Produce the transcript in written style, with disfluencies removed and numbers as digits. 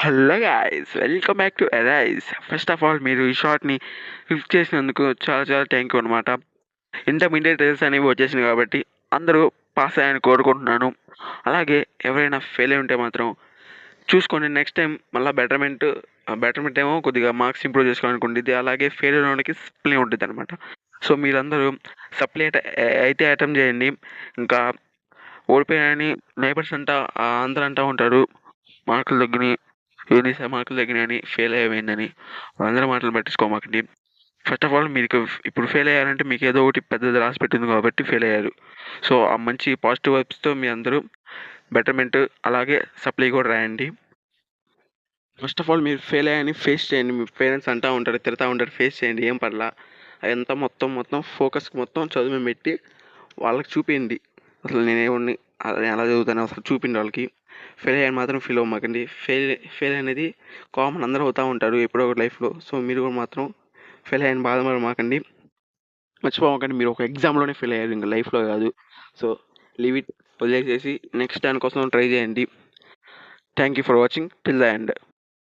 Hello guys, welcome back to arise. First of all మీరు ఈ షార్ట్ని click చేసినందుకు చాలా చాలా థ్యాంక్ యూ అనమాట. ఇంటర్మీడియట్ రిజల్ట్స్ అనేవి వచ్చేసినాయి కాబట్టి అందరూ పాస్ అయ్యాలని కోరుకుంటున్నాను. అలాగే ఎవరైనా ఫెయిల్ అయి ఉంటే మాత్రం చూసుకోండి, నెక్స్ట్ టైం మళ్ళీ బెటర్మెంట్ ఏమో కొద్దిగా మార్క్స్ ఇంప్రూవ్ చేసుకోవాలని ఉంటుంది. అలాగే ఫెయిల్ అయిన వాళ్ళకి సప్లీ ఉంటుంది అనమాట. సో మీరందరూ సప్లీ అయితే అటెంప్ట్ చేయండి. ఇంకా ఓడిపోయాయని నైబర్స్ అంతా అందరూ అంటూ ఉంటారు, మార్కులు తగ్గినాయి, ఎన్నిసార్లు మార్కులు తగ్గినాయని, ఫెయిల్ అయ్యిందని. వాళ్ళందరూ మాటలు పట్టించుకోమాకండి. ఫస్ట్ ఆఫ్ ఆల్ మీకు ఇప్పుడు ఫెయిల్ అయ్యారంటే మీకు ఏదో ఒకటి పెద్దది రాసి పెట్టింది కాబట్టి ఫెయిల్ అయ్యారు. సో ఆ మంచి పాజిటివ్ వైబ్స్తో మీ అందరూ బెటర్మెంట్ అలాగే సప్లై కూడా రాయండి. ఫస్ట్ ఆఫ్ ఆల్ మీరు ఫెయిల్ అయ్యాని ఫేస్ చేయండి. మీ పేరెంట్స్ అంటూ ఉంటారు, తిడతా ఉంటారు, ఫేస్ చేయండి, ఏం పర్లా. అదంతా మొత్తం ఫోకస్ మొత్తం చదువు మీద పెట్టి వాళ్ళకి చూపించండి. అసలు నేనేమని ఎలా చదువుతాను అసలు చూపించండి వాళ్ళకి. ఫెయిల్ అయ్యాని మాత్రం ఫీల్ అవ్వమాకండి. ఫెయిల్ అనేది కామన్, అందరూ అవుతూ ఉంటారు ఎప్పుడో ఒక లైఫ్లో. సో మీరు కూడా మాత్రం ఫెయిల్ అయ్యాని బాధపడమాకండి, మర్చిపోమాకండి. మీరు ఒక ఎగ్జామ్లోనే ఫెయిల్ అయ్యారు, ఇంకా లైఫ్లో కాదు. సో లీవ్ ఇట్, వదిలేసేసి నెక్స్ట్ దానికోసం ట్రై చేయండి. Thank you for watching till the end.